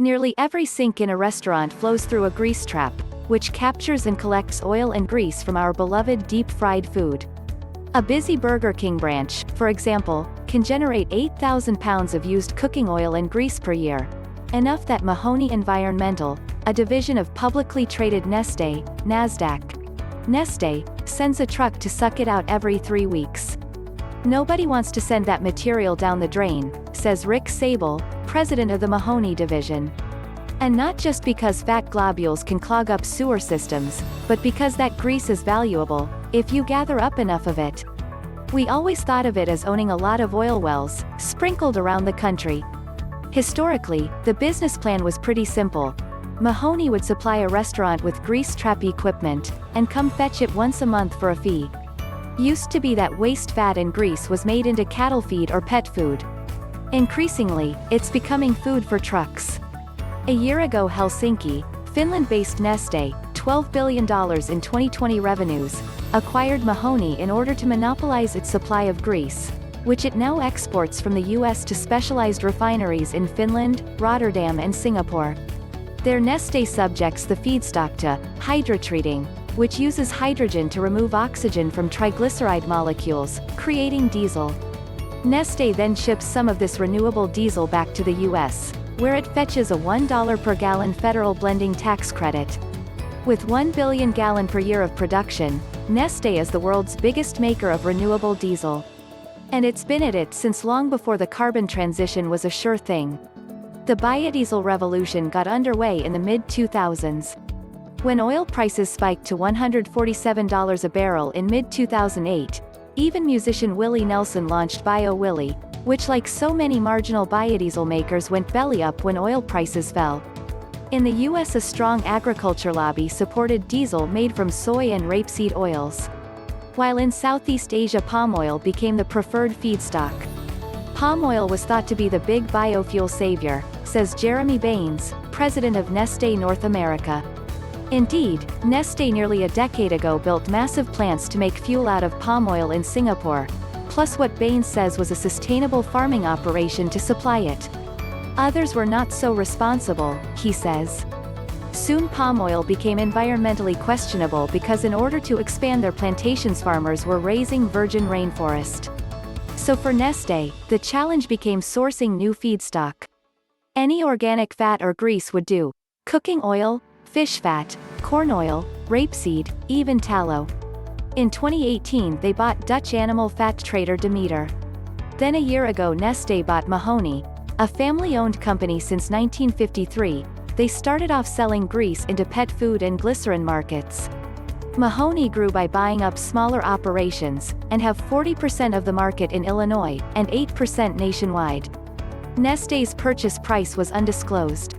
Nearly every sink in a restaurant flows through a grease trap, which captures and collects oil and grease from our beloved deep-fried food. A busy Burger King branch, for example, can generate 8,000 pounds of used cooking oil and grease per year. Enough that Mahoney Environmental, a division of publicly traded Neste, Neste, sends a truck to suck it out every 3 weeks. Nobody wants to send that material down the drain, says Rick Sable, president of the Mahoney division. And not just because fat globules can clog up sewer systems, but because that grease is valuable, if you gather up enough of it. We always thought of it as owning a lot of oil wells, sprinkled around the country. Historically, the business plan was pretty simple. Mahoney would supply a restaurant with grease trap equipment, and come fetch it once a month for a fee. Used to be that waste fat and grease was made into cattle feed or pet food. Increasingly, it's becoming food for trucks. A year ago Helsinki, Finland-based Neste, $12 billion in 2020 revenues, acquired Mahoney in order to monopolize its supply of grease, which it now exports from the US to specialized refineries in Finland, Rotterdam and Singapore. Their Neste subjects the feedstock to hydrotreating, which uses hydrogen to remove oxygen from triglyceride molecules, creating diesel. Neste then ships some of this renewable diesel back to the US, where it fetches a $1 per gallon federal blending tax credit. With 1 billion gallon per year of production, Neste is the world's biggest maker of renewable diesel. And it's been at it since long before the carbon transition was a sure thing. The biodiesel revolution got underway in the mid-2000s. When oil prices spiked to $147 a barrel in mid-2008, even musician Willie Nelson launched Bio Willie, which like so many marginal biodiesel makers went belly up when oil prices fell. In the US a strong agriculture lobby supported diesel made from soy and rapeseed oils. While in Southeast Asia palm oil became the preferred feedstock. Palm oil was thought to be the big biofuel savior, says Jeremy Baines, president of Neste North America. Indeed, Neste nearly a decade ago built massive plants to make fuel out of palm oil in Singapore, plus what Baines says was a sustainable farming operation to supply it. Others were not so responsible, he says. Soon palm oil became environmentally questionable because in order to expand their plantations farmers were raising virgin rainforest. So for Neste, the challenge became sourcing new feedstock. Any organic fat or grease would do. Cooking oil, fish fat, corn oil, rapeseed, even tallow. In 2018 they bought Dutch animal fat trader Demeter. Then a year ago Neste bought Mahoney, a family-owned company since 1953. They started off selling grease into pet food and glycerin markets. Mahoney grew by buying up smaller operations, and have 40% of the market in Illinois, and 8% nationwide. Neste's purchase price was undisclosed.